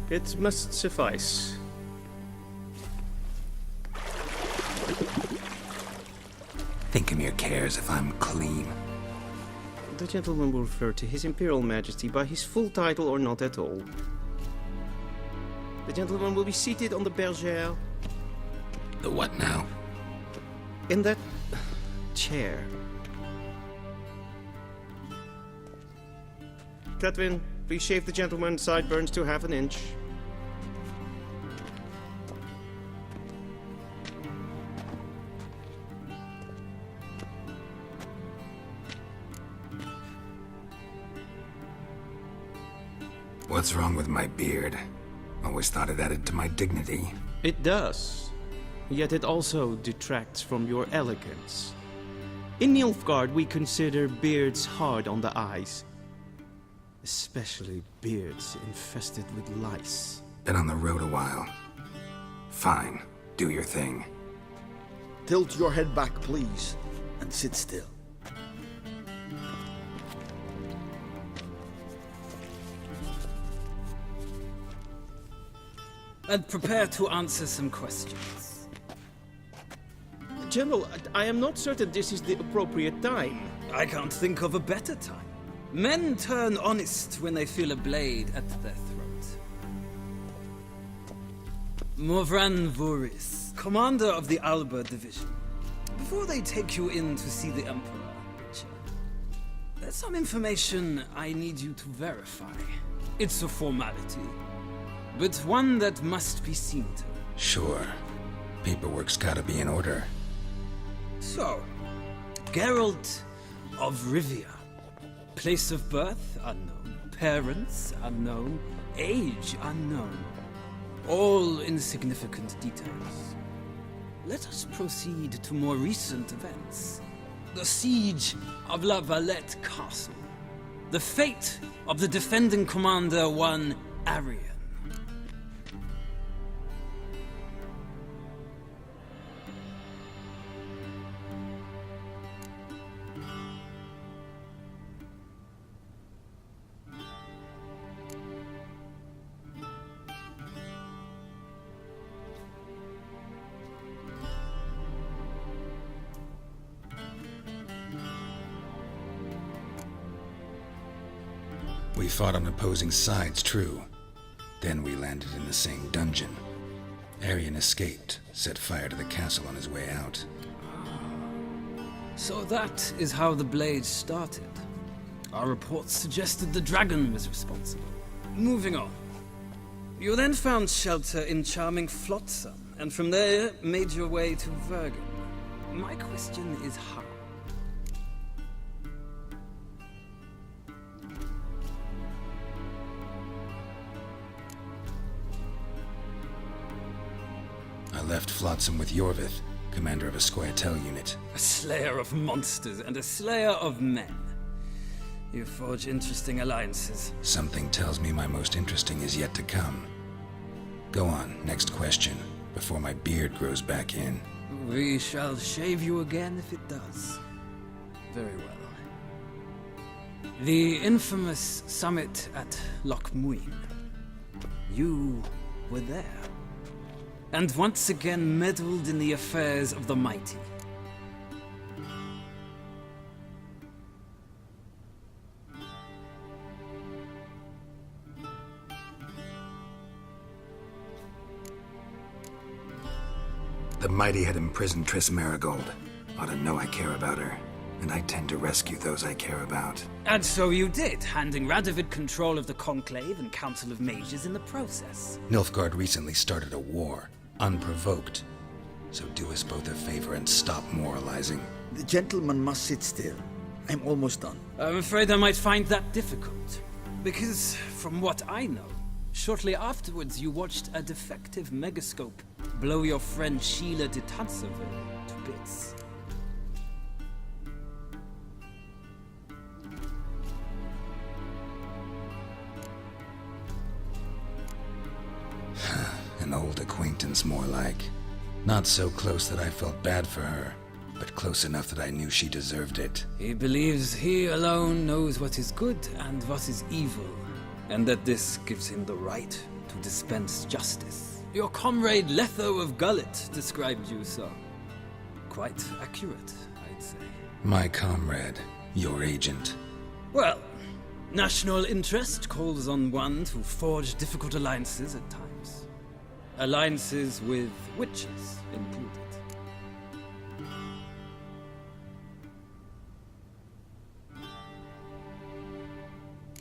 It must suffice. Thinkemere cares if I'm clean. The gentleman will refer to His Imperial Majesty by his full title or not at all. The gentleman will be seated on the bergère. The what now? In that chair. Catwin, please shave the gentleman's sideburns to half an inch. What's wrong with my beard? Always thought it added to my dignity. It does. Yet it also detracts from your elegance. In Nilfgaard, we consider beards hard on the eyes. Especially beards infested with lice. Been on the road a while. Fine, do your thing. Tilt your head back, please, and sit still. And prepare to answer some questions. General, I am not certain this is the appropriate time. I can't think of a better time. Men turn honest when they feel a blade at their throat. Morvran Voris, commander of the Alba Division. Before they take you in to see the Emperor, there's some information I need you to verify. It's a formality, but one that must be seen to. Sure. Paperwork's gotta be in order. So, Geralt of Rivia. Place of birth, unknown. Parents, unknown. Age, unknown. All insignificant details. Let us proceed to more recent events. The siege of La Valette Castle. The fate of the defending commander, one Arian. We fought on opposing sides, true. Then we landed in the same dungeon. Arian escaped, set fire to the castle on his way out. So that is how the blade started. Our reports suggested the dragon was responsible. Moving on. You then found shelter in charming Flotsam, and from there made your way to Vergen. My question is how? I left Flotsam with Yorvith, commander of a Scoia'tael unit. A slayer of monsters and a slayer of men. You forge interesting alliances. Something tells me my most interesting is yet to come. Go on, next question, before my beard grows back in. We shall shave you again if it does. Very well. The infamous summit at Loch Muin. You were there. And once again meddled in the affairs of the mighty. The mighty had imprisoned Triss Marigold. Ought to know I care about her, and I tend to rescue those I care about. And so you did, handing Radovid control of the Conclave and Council of Mages in the process. Nilfgaard recently started a war, unprovoked. So do us both a favor and stop moralizing. The gentleman must sit still. I'm almost done. I'm afraid I might find that difficult. Because, from what I know, shortly afterwards you watched a defective megascope blow your friend Sheila de Tanseville to bits. An old acquaintance, more like. Not so close that I felt bad for her, but close enough that I knew she deserved it. He believes he alone knows what is good and what is evil, and that this gives him the right to to dispense justice. Your comrade Letho of Gullet described you so. Quite accurate, I'd say. My comrade, your agent. Well, national interest calls on one to forge difficult alliances at times. Alliances with witches included.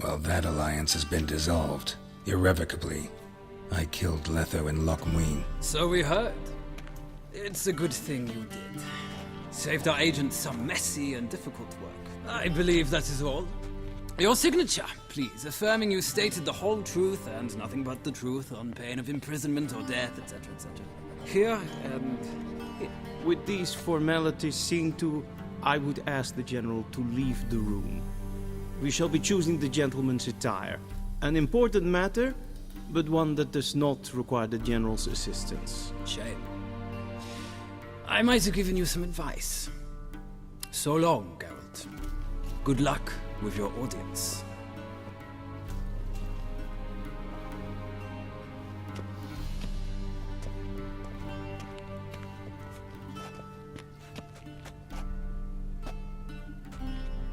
Well, that alliance has been dissolved, irrevocably. I killed Letho in Loch Muin. So we heard. It's a good thing you did. Saved our agent some messy and difficult work. I believe that is all. Your signature, please, affirming you stated the whole truth and nothing but the truth on pain of imprisonment or death, etc., etc. Here and here. With these formalities seen to, I would ask the General to leave the room. We shall be choosing the gentleman's attire. An important matter, but one that does not require the General's assistance. Shame. I might have given you some advice. So long, Geralt. Good luck with your audience.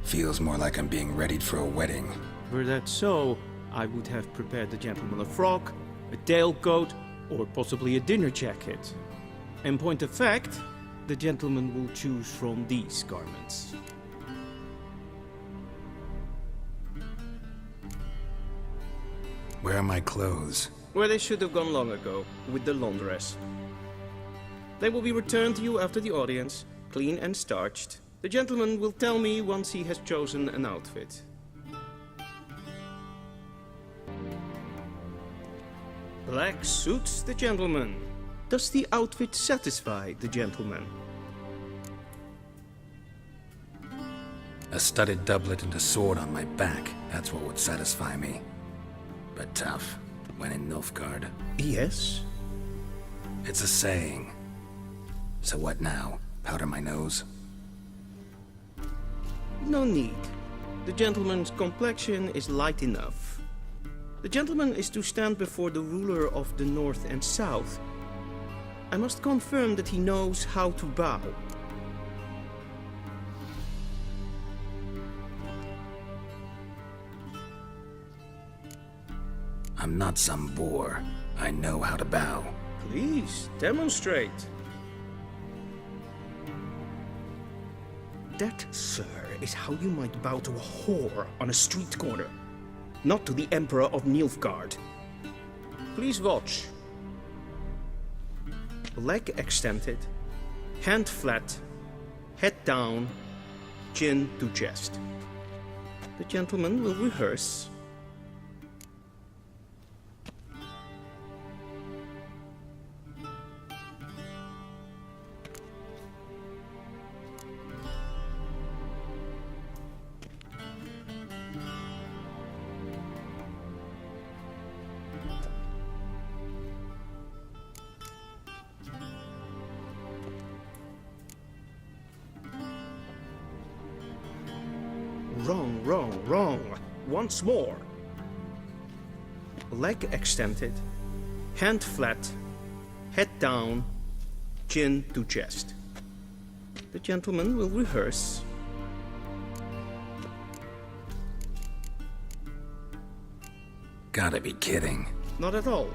Feels more like I'm being readied for a wedding. Were that so, I would have prepared the gentleman a frock, a tailcoat, or possibly a dinner jacket. In point of fact, the gentleman will choose from these garments. Where are my clothes? Where they should have gone long ago, with the laundress. They will be returned to you after the audience, clean and starched. The gentleman will tell me once he has chosen an outfit. Black suits the gentleman. Does the outfit satisfy the gentleman? A studded doublet and a sword on my back. That's what would satisfy me. But tough, when in Nilfgaard. Yes. It's a saying. So what now? Powder my nose? No need. The gentleman's complexion is light enough. The gentleman is to stand before the ruler of the North and South. I must confirm that he knows how to bow. I'm not some boor. I know how to bow. Please, demonstrate. That, sir, is how you might bow to a whore on a street corner, not to the Emperor of Nilfgaard. Please watch. Leg extended, hand flat, head down, chin to chest. The gentleman will rehearse. Wrong, wrong, wrong. Once more. Leg extended, hand flat, head down, chin to chest. The gentleman will rehearse. Gotta be kidding. Not at all.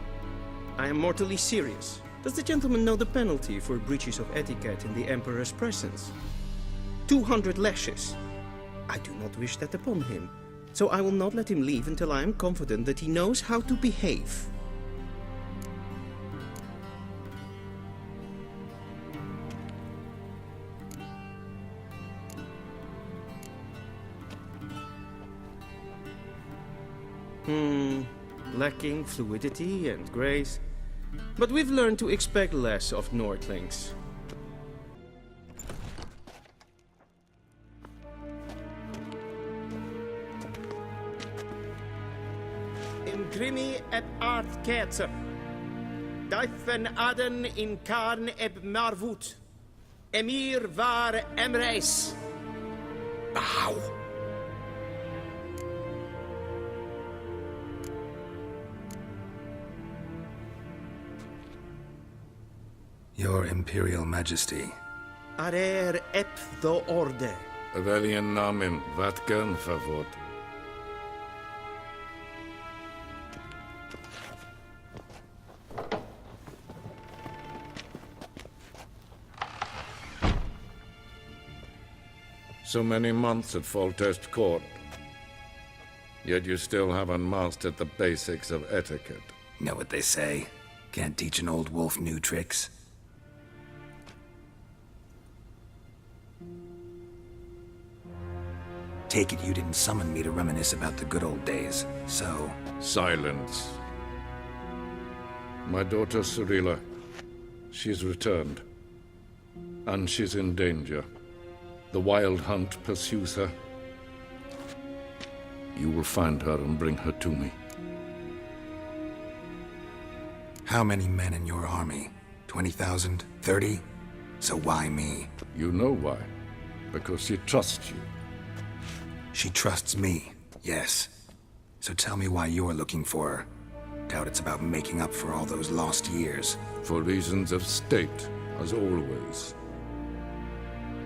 I am mortally serious. Does the gentleman know the penalty for breaches of etiquette in the Emperor's presence? 200 lashes. I do not wish that upon him, so I will not let him leave until I am confident that he knows how to behave. Lacking fluidity and grace, but we've learned to expect less of Nordlings. Grimi et art ketzer. Duifen aden in karn eb marvoet. Emir var emreis. Bow. Your Imperial Majesty. Arer ep the orde. Väljen namen, vatkan favor. So many months at Foltest Court. Yet you still haven't mastered the basics of etiquette. Know what they say? Can't teach an old wolf new tricks. Take it you didn't summon me to reminisce about the good old days, so... Silence. My daughter Cyrilla, she's returned. And she's in danger. The Wild Hunt pursues her. You will find her and bring her to me. How many men in your army? 20,000? 30? So why me? You know why. Because she trusts you. She trusts me, yes. So tell me why you're looking for her. Doubt it's about making up for all those lost years. For reasons of state, as always.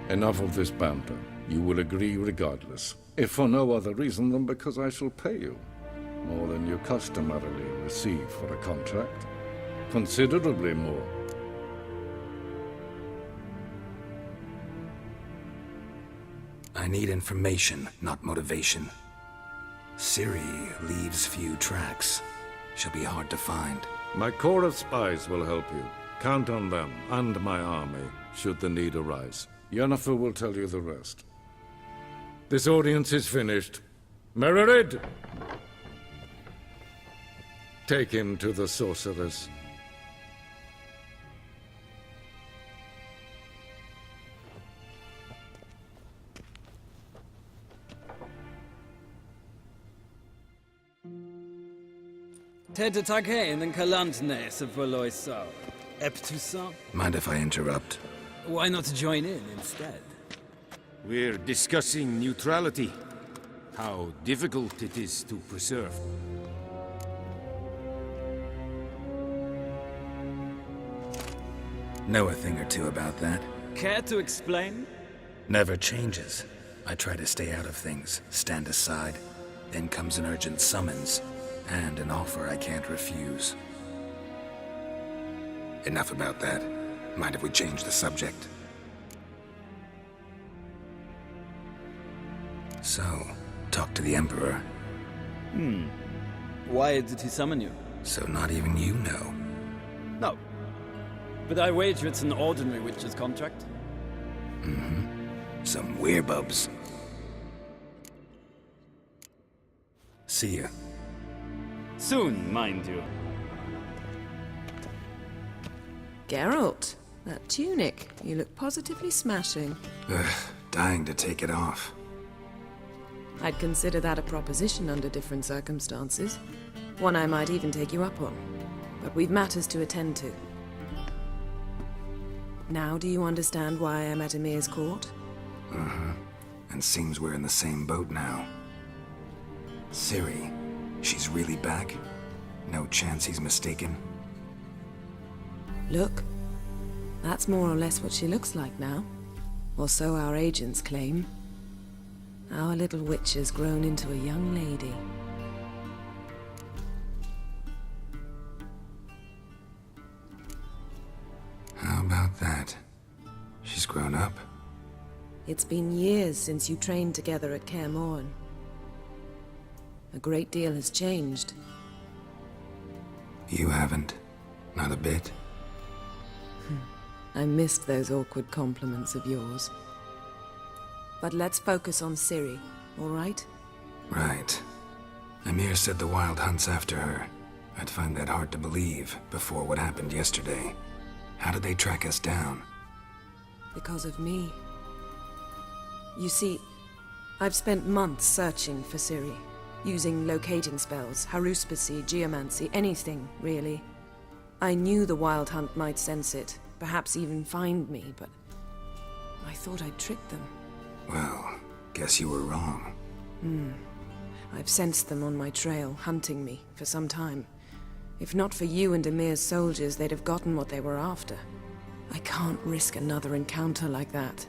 Enough of this banter. You will agree regardless. If for no other reason than because I shall pay you. More than you customarily receive for a contract. Considerably more. I need information, not motivation. Ciri leaves few tracks. She'll be hard to find. My corps of spies will help you. Count on them, and my army, should the need arise. Yennefer will tell you the rest. This audience is finished. Mererid! Take him to the sorceress. Ted Taghain and Kalantnes of Valoisau. Eptusan? Mind if I interrupt? Why not join in instead? We're discussing neutrality. How difficult it is to preserve. Know a thing or two about that. Care to explain? Never changes. I try to stay out of things, stand aside. Then comes an urgent summons, and an offer I can't refuse. Enough about that. Mind if we change the subject? So, talk to the Emperor. Why did he summon you? So not even you know. No. But I wager it's an ordinary witch's contract. Some werebubs. See ya. Soon, mind you. Geralt, that tunic. You look positively smashing. Dying to take it off. I'd consider that a proposition under different circumstances. One I might even take you up on. But we've matters to attend to. Now do you understand why I'm at Emir's court? And seems we're in the same boat now. Ciri, she's really back? No chance he's mistaken? Look, that's more or less what she looks like now. Or so our agents claim. Our little witch has grown into a young lady. How about that? She's grown up? It's been years since you trained together at Kaer Morhen. A great deal has changed. You haven't? Not a bit? I missed those awkward compliments of yours. But let's focus on Ciri, all right? Right. Emir said the Wild Hunt's after her. I'd find that hard to believe before what happened yesterday. How did they track us down? Because of me. You see, I've spent months searching for Ciri, using locating spells, haruspicy, geomancy, anything, really. I knew the Wild Hunt might sense it, perhaps even find me, but I thought I'd tricked them. Well, guess you were wrong. I've sensed them on my trail, hunting me, for some time. If not for you and Emir's soldiers, they'd have gotten what they were after. I can't risk another encounter like that.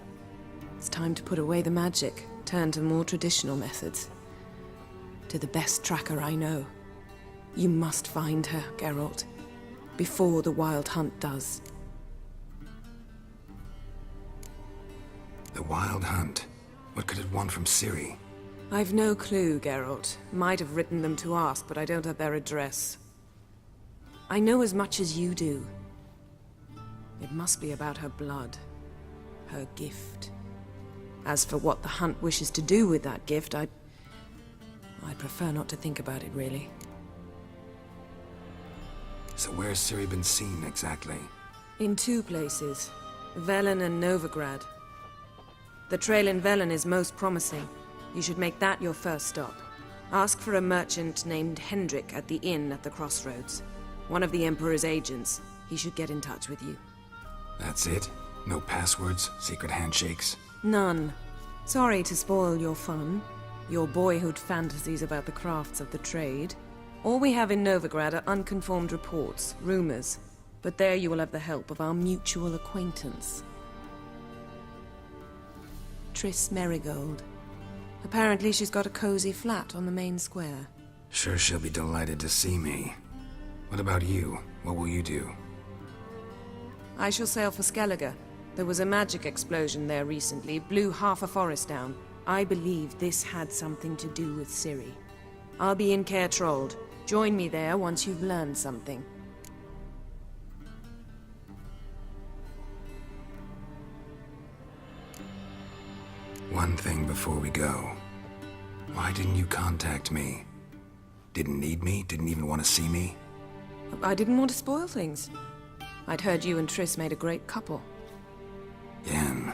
It's time to put away the magic, turn to more traditional methods. To the best tracker I know. You must find her, Geralt. Before the Wild Hunt does. The Wild Hunt? What could it want from Ciri? I've no clue, Geralt. Might have written them to ask, but I don't have their address. I know as much as you do. It must be about her blood. Her gift. As for what the Hunt wishes to do with that gift, I'd prefer not to think about it, really. So where's Ciri been seen, exactly? In two places. Velen and Novigrad. The trail in Velen is most promising. You should make that your first stop. Ask for a merchant named Hendrik at the inn at the crossroads. One of the Emperor's agents. He should get in touch with you. That's it? No passwords? Secret handshakes? None. Sorry to spoil your fun. Your boyhood fantasies about the crafts of the trade. All we have in Novigrad are unconfirmed reports, rumors. But there you will have the help of our mutual acquaintance. Triss Merigold. Apparently she's got a cozy flat on the main square. Sure she'll be delighted to see me. What about you? What will you do? I shall sail for Skellige. There was a magic explosion there recently, blew half a forest down. I believe this had something to do with Ciri. I'll be in Caer Trold. Join me there once you've learned something. One thing before we go. Why didn't you contact me? Didn't need me? Didn't even want to see me? I didn't want to spoil things. I'd heard you and Triss made a great couple. Yen,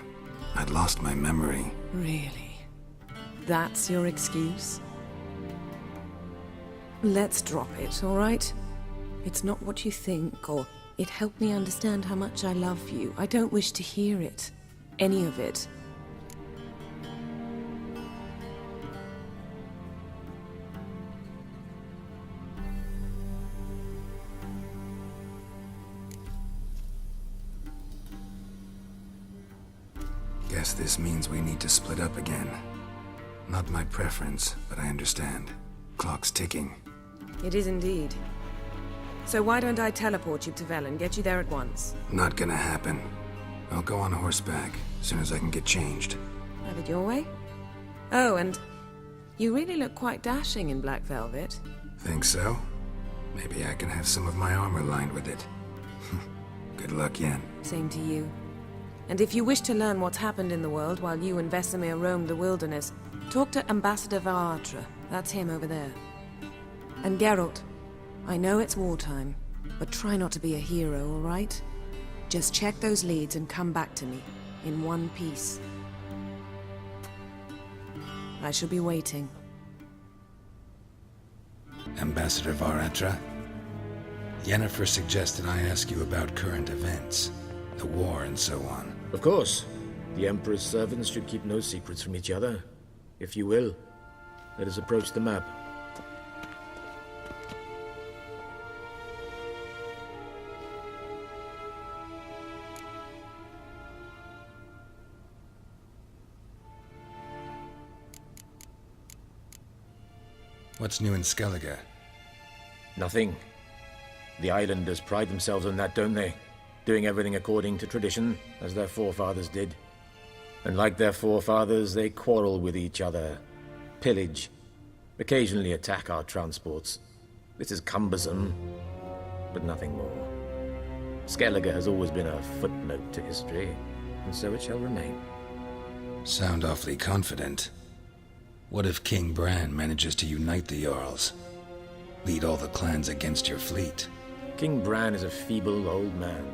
I'd lost my memory. Really? That's your excuse? Let's drop it, all right? It's not what you think, or it helped me understand how much I love you. I don't wish to hear it. Any of it. Guess this means we need to split up again. Not my preference, but I understand. Clock's ticking. It is indeed. So why don't I teleport you to Velen, get you there at once? Not gonna happen. I'll go on horseback, as soon as I can get changed. Have it your way? Oh, and you really look quite dashing in black velvet. Think so? Maybe I can have some of my armor lined with it. Good luck, Yen. Same to you. And if you wish to learn what's happened in the world while you and Vesemir roamed the wilderness, talk to Ambassador Varatra. That's him over there. And Geralt, I know it's wartime, but try not to be a hero, all right? Just check those leads and come back to me, in one piece. I shall be waiting. Ambassador Varatra? Yennefer suggested I ask you about current events, the war and so on. Of course. The Emperor's servants should keep no secrets from each other. If you will, let us approach the map. What's new in Skellige? Nothing. The islanders pride themselves on that, don't they? Doing everything according to tradition, as their forefathers did. And like their forefathers, they quarrel with each other, pillage, occasionally attack our transports. This is cumbersome, but nothing more. Skellige has always been a footnote to history, and so it shall remain. Sound awfully confident. What if King Bran manages to unite the Jarls? Lead all the clans against your fleet? King Bran is a feeble old man.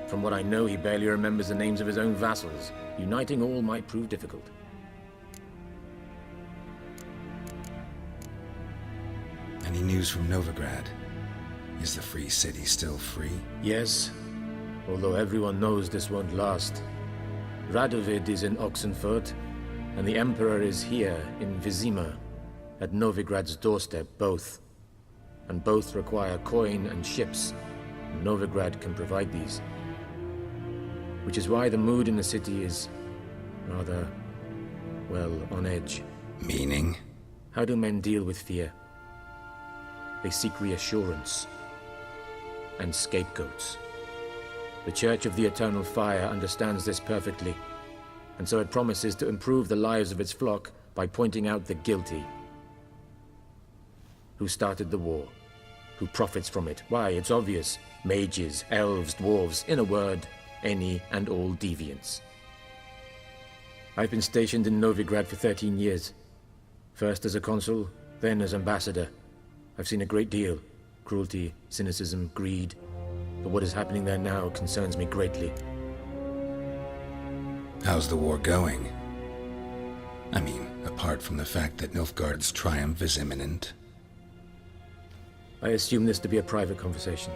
From what I know, he barely remembers the names of his own vassals. Uniting all might prove difficult. Any news from Novigrad? Is the Free City still free? Yes, although everyone knows this won't last. Radovid is in Oxenfurt, and the Emperor is here in Vizima, at Novigrad's doorstep, both. And both require coin and ships. Novigrad can provide these. Which is why the mood in the city is rather, well, on edge. Meaning? How do men deal with fear? They seek reassurance and scapegoats. The Church of the Eternal Fire understands this perfectly, and so it promises to improve the lives of its flock by pointing out the guilty. Who started the war? Who profits from it? Why, it's obvious. Mages, elves, dwarves, in a word, any and all deviants. I've been stationed in Novigrad for 13 years. First as a consul, then as ambassador. I've seen a great deal. Cruelty, cynicism, greed. But what is happening there now concerns me greatly. How's the war going? I mean, apart from the fact that Nilfgaard's triumph is imminent. I assume this to be a private conversation.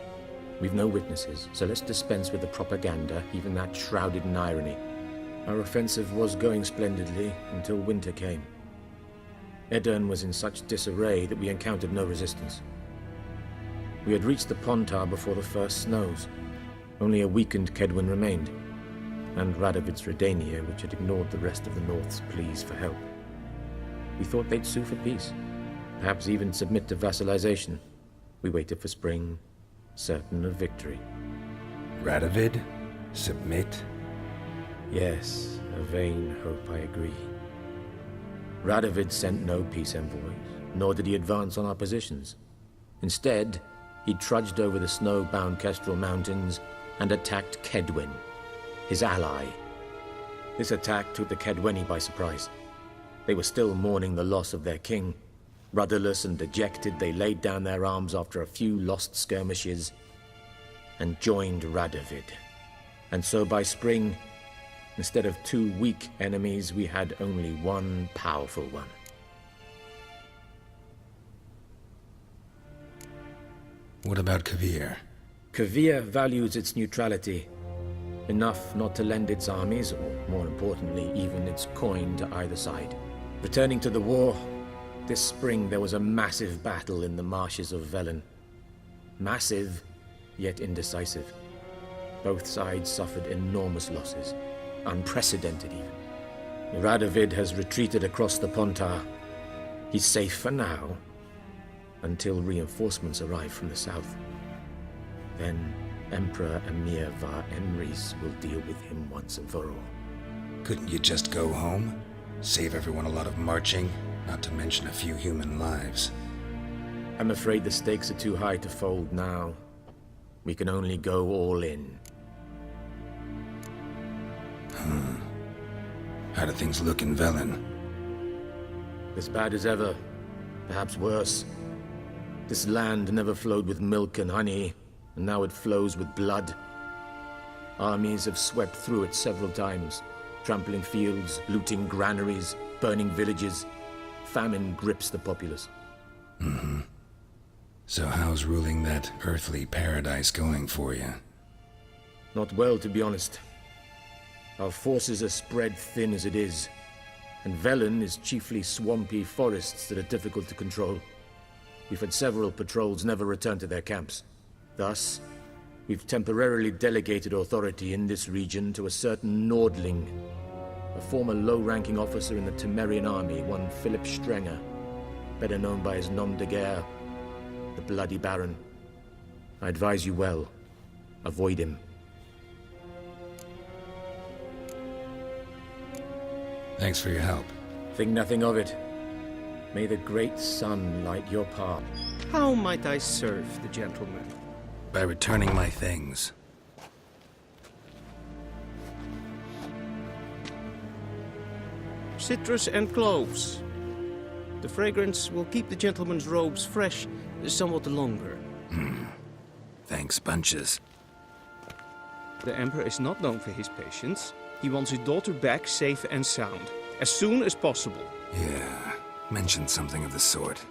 We've no witnesses, so let's dispense with the propaganda, even that shrouded in irony. Our offensive was going splendidly until winter came. Edirn was in such disarray that we encountered no resistance. We had reached the Pontar before the first snows. Only a weakened Kedwin remained, and Radovid's Redania, which had ignored the rest of the North's pleas for help. We thought they'd sue for peace, perhaps even submit to vassalization. We waited for spring, certain of victory. Radovid? Submit? Yes, a vain hope, I agree. Radovid sent no peace envoys, nor did he advance on our positions. Instead, he trudged over the snow-bound Kestrel Mountains and attacked Kedwen, his ally. This attack took the Kedweni by surprise. They were still mourning the loss of their king. Rudderless and dejected, they laid down their arms after a few lost skirmishes and joined Radovid. And so by spring, instead of 2 weak enemies, we had only one powerful one. What about Kavir? Kavir values its neutrality, enough not to lend its armies, or more importantly, even its coin to either side. Returning to the war, this spring there was a massive battle in the marshes of Velen. Massive, yet indecisive. Both sides suffered enormous losses, unprecedented even. Radovid has retreated across the Pontar. He's safe for now, until reinforcements arrive from the south. Then Emperor Emir var Emrys will deal with him once and for all. Couldn't you just go home? Save everyone a lot of marching, not to mention a few human lives. I'm afraid the stakes are too high to fold now. We can only go all in. How do things look in Velen? As bad as ever, perhaps worse. This land never flowed with milk and honey, and now it flows with blood. Armies have swept through it several times, trampling fields, looting granaries, burning villages. Famine grips the populace. So how's ruling that earthly paradise going for you? Not well, to be honest. Our forces are spread thin as it is, and Velen is chiefly swampy forests that are difficult to control. We've had several patrols never return to their camps. Thus, we've temporarily delegated authority in this region to a certain Nordling, a former low-ranking officer in the Temerian army, one Philip Strenger, better known by his nom de guerre, the Bloody Baron. I advise you well. Avoid him. Thanks for your help. Think nothing of it. May the great sun light your path. How might I serve the gentleman? By returning my things. Citrus and cloves. The fragrance will keep the gentleman's robes fresh somewhat longer. Thanks, bunches. The Emperor is not known for his patience. He wants his daughter back safe and sound, as soon as possible. Yeah, mentioned something of the sort.